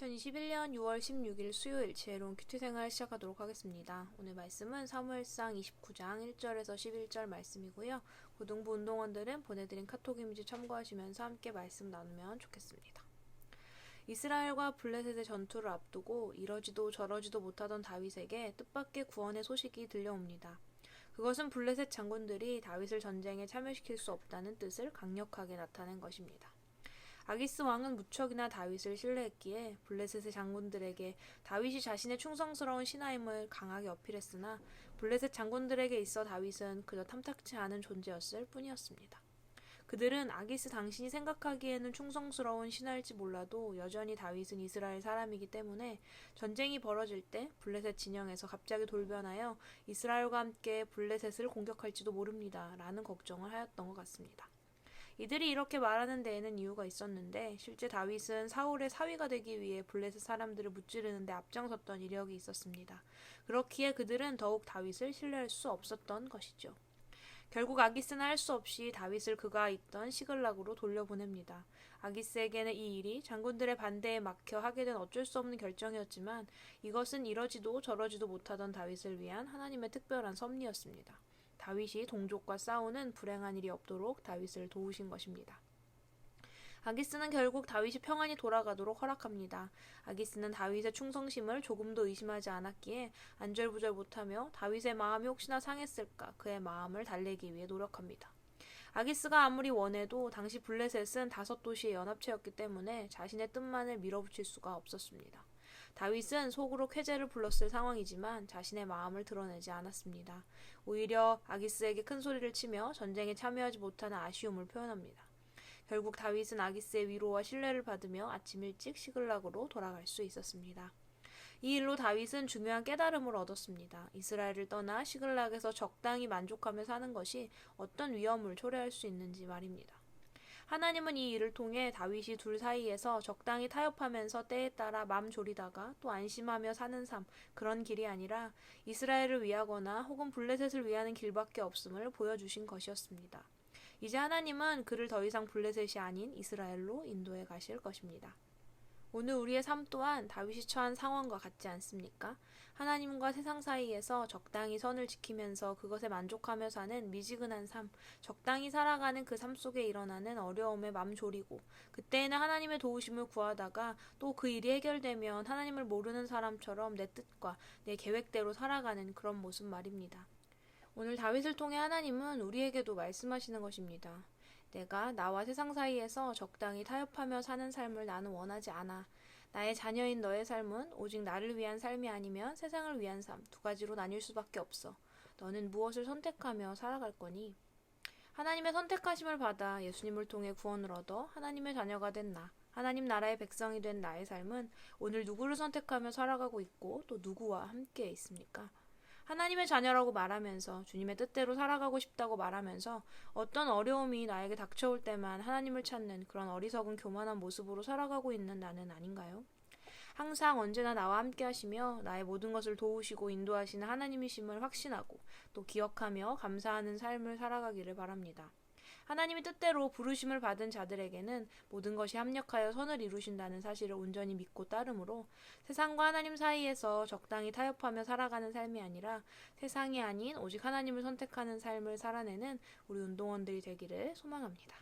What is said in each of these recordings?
2021년 6월 16일 수요일 지혜로운 큐티 생활 시작하도록 하겠습니다. 오늘 말씀은 사무엘상 29장 1절에서 11절 말씀이고요. 고등부 운동원들은 보내드린 카톡 이미지 참고하시면서 함께 말씀 나누면 좋겠습니다. 이스라엘과 블레셋의 전투를 앞두고 이러지도 저러지도 못하던 다윗에게 뜻밖의 구원의 소식이 들려옵니다. 그것은 블레셋 장군들이 다윗을 전쟁에 참여시킬 수 없다는 뜻을 강력하게 나타낸 것입니다. 아기스 왕은 무척이나 다윗을 신뢰했기에 블레셋의 장군들에게 다윗이 자신의 충성스러운 신하임을 강하게 어필했으나 블레셋 장군들에게 있어 다윗은 그저 탐탁치 않은 존재였을 뿐이었습니다. 그들은 아기스 당신이 생각하기에는 충성스러운 신하일지 몰라도 여전히 다윗은 이스라엘 사람이기 때문에 전쟁이 벌어질 때 블레셋 진영에서 갑자기 돌변하여 이스라엘과 함께 블레셋을 공격할지도 모릅니다. 라는 걱정을 하였던 것 같습니다. 이들이 이렇게 말하는 데에는 이유가 있었는데 실제 다윗은 사울의 사위가 되기 위해 블레셋 사람들을 무찌르는 데 앞장섰던 이력이 있었습니다. 그렇기에 그들은 더욱 다윗을 신뢰할 수 없었던 것이죠. 결국 아기스는 할 수 없이 다윗을 그가 있던 시글락으로 돌려보냅니다. 아기스에게는 이 일이 장군들의 반대에 막혀 하게 된 어쩔 수 없는 결정이었지만 이것은 이러지도 저러지도 못하던 다윗을 위한 하나님의 특별한 섭리였습니다. 다윗이 동족과 싸우는 불행한 일이 없도록 다윗을 도우신 것입니다. 아기스는 결국 다윗이 평안히 돌아가도록 허락합니다. 아기스는 다윗의 충성심을 조금도 의심하지 않았기에 안절부절 못하며 다윗의 마음이 혹시나 상했을까 그의 마음을 달래기 위해 노력합니다. 아기스가 아무리 원해도 당시 블레셋은 5도시의 연합체였기 때문에 자신의 뜻만을 밀어붙일 수가 없었습니다. 다윗은 속으로 쾌재를 불렀을 상황이지만 자신의 마음을 드러내지 않았습니다. 오히려 아기스에게 큰 소리를 치며 전쟁에 참여하지 못하는 아쉬움을 표현합니다. 결국 다윗은 아기스의 위로와 신뢰를 받으며 아침 일찍 시글락으로 돌아갈 수 있었습니다. 이 일로 다윗은 중요한 깨달음을 얻었습니다. 이스라엘을 떠나 시글락에서 적당히 만족하며 사는 것이 어떤 위험을 초래할 수 있는지 말입니다. 하나님은 이 일을 통해 다윗이 둘 사이에서 적당히 타협하면서 때에 따라 맘 졸이다가 또 안심하며 사는 삶, 그런 길이 아니라 이스라엘을 위하거나 혹은 블레셋을 위하는 길밖에 없음을 보여주신 것이었습니다. 이제 하나님은 그를 더 이상 블레셋이 아닌 이스라엘로 인도해 가실 것입니다. 오늘 우리의 삶 또한 다윗이 처한 상황과 같지 않습니까? 하나님과 세상 사이에서 적당히 선을 지키면서 그것에 만족하며 사는 미지근한 삶, 적당히 살아가는 그 삶 속에 일어나는 어려움에 맘 졸이고 그때에는 하나님의 도우심을 구하다가 또 그 일이 해결되면 하나님을 모르는 사람처럼 내 뜻과 내 계획대로 살아가는 그런 모습 말입니다. 오늘 다윗을 통해 하나님은 우리에게도 말씀하시는 것입니다. 내가 나와 세상 사이에서 적당히 타협하며 사는 삶을 나는 원하지 않아. 나의 자녀인 너의 삶은 오직 나를 위한 삶이 아니면 세상을 위한 삶, 두 가지로 나뉠 수밖에 없어. 너는 무엇을 선택하며 살아갈 거니? 하나님의 선택하심을 받아 예수님을 통해 구원을 얻어 하나님의 자녀가 된 나, 하나님 나라의 백성이 된 나의 삶은 오늘 누구를 선택하며 살아가고 있고 또 누구와 함께 있습니까? 하나님의 자녀라고 말하면서 주님의 뜻대로 살아가고 싶다고 말하면서 어떤 어려움이 나에게 닥쳐올 때만 하나님을 찾는 그런 어리석은 교만한 모습으로 살아가고 있는 나는 아닌가요? 항상 언제나 나와 함께 하시며 나의 모든 것을 도우시고 인도하시는 하나님이심을 확신하고 또 기억하며 감사하는 삶을 살아가기를 바랍니다. 하나님의 뜻대로 부르심을 받은 자들에게는 모든 것이 합력하여 선을 이루신다는 사실을 온전히 믿고 따르므로 세상과 하나님 사이에서 적당히 타협하며 살아가는 삶이 아니라 세상이 아닌 오직 하나님을 선택하는 삶을 살아내는 우리 운동원들이 되기를 소망합니다.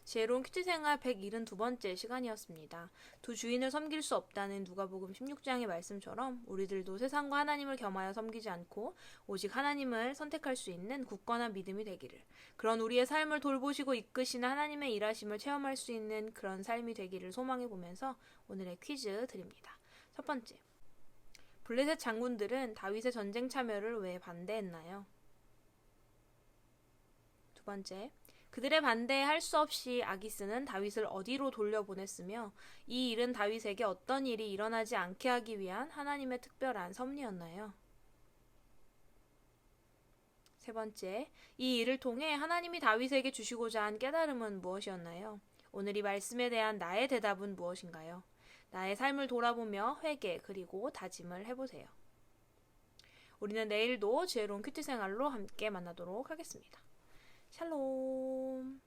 지혜로운 큐티 생활 172번째 시간이었습니다. 두 주인을 섬길 수 없다는 누가복음 16장의 말씀처럼 우리들도 세상과 하나님을 겸하여 섬기지 않고 오직 하나님을 선택할 수 있는 굳건한 믿음이 되기를, 그런 우리의 삶을 돌보시고 이끄시는 하나님의 일하심을 체험할 수 있는 그런 삶이 되기를 소망해 보면서 오늘의 퀴즈 드립니다. 첫 번째, 블레셋 장군들은 다윗의 전쟁 참여를 왜 반대했나요? 두 번째, 그들의 반대에 할 수 없이 아기스는 다윗을 어디로 돌려보냈으며 이 일은 다윗에게 어떤 일이 일어나지 않게 하기 위한 하나님의 특별한 섭리였나요? 세 번째, 이 일을 통해 하나님이 다윗에게 주시고자 한 깨달음은 무엇이었나요? 오늘 이 말씀에 대한 나의 대답은 무엇인가요? 나의 삶을 돌아보며 회개 그리고 다짐을 해보세요. 우리는 내일도 지혜로운 큐티 생활로 함께 만나도록 하겠습니다. 샬롬.